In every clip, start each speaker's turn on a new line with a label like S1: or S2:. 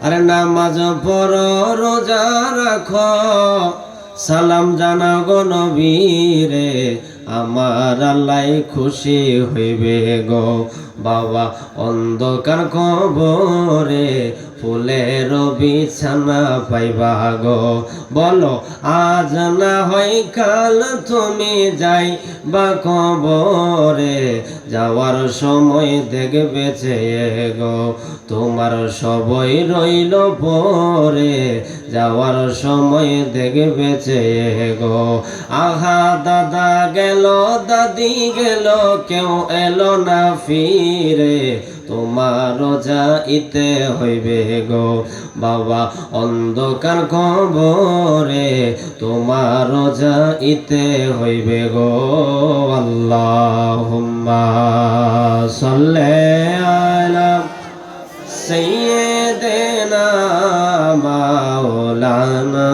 S1: আরে নামাজ পড়ো রোজা রাখো সালাম জানাগো নবীরে আমার আল্লাহ খুশি হইবে গো বাবা অন্ধকার কবরে ফুলের বিছানা পাইবা গো বলো আজ না হয় কাল তুমি যাই বা কবরে যাওয়ার সময় দেখবে চেয়ে গো তোমার সবই রইল পরে যাওয়ার সময় দেখবে চেয়ে গো আহা দাদা গেল দাদি গেল কেউ এলো না ফিরে তোমার যাইতে হইবে গো বাবা অন্ধকার কবরে তোমার যাইতে হইবে গো আল্লাহুম্মা সাল্লি আলা সাইয়্যিদিনা মাওলানা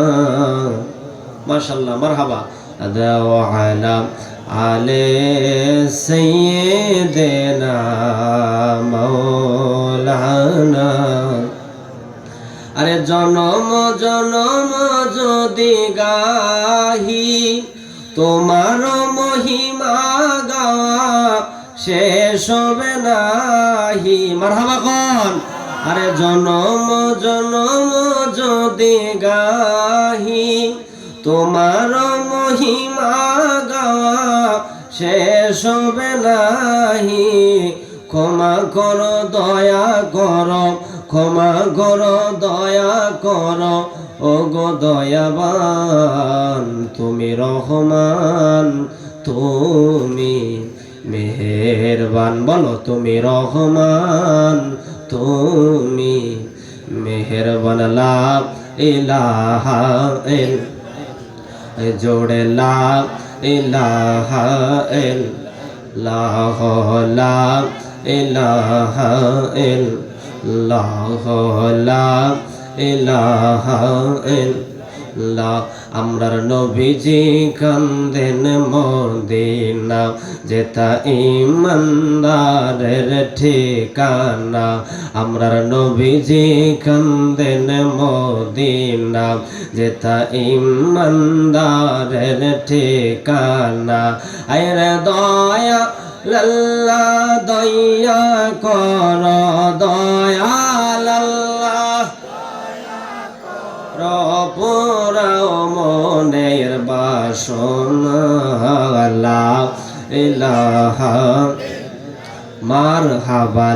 S1: মাশাআল্লাহ মারহাবা আদাও আলা আলে সাইয়্যিদিনা মাওলানা আরে জনম জনম যদি গাহি তোমার মহিমা গাওয়া শেষ হবে নাহি মারহাবা কোন আরে জনম জনম যদি গাহি তোমার মহিমা গাওয়া শেষ হবে নাহি ক্ষমা করো দয়া করো ক্ষমা করো দয়া করো ও গো দয়াবান তুমি রহমান তুমি মেহেরবান বলো তুমি রহমান তুমি মেহেরবান লা ইলাহা জোড়ে লা ইলাহা ইল্লাল্লাহ লা ইলাহা ইল্লাল্লাহ লা ইলাহা ইল্লাল্লাহ আমরার নবীজি কান্দেন মদিনা যেটা ইমানদারের ঠিকানা আমরার নবীজি কান্দেন মদিনা যেটা ইমানদারের ঠিকানা আরে দয়া লাল্লা দয়া কর দয়া লাল্লা পুরাও মনের বাসনা লা ইলাহা মারহাবা।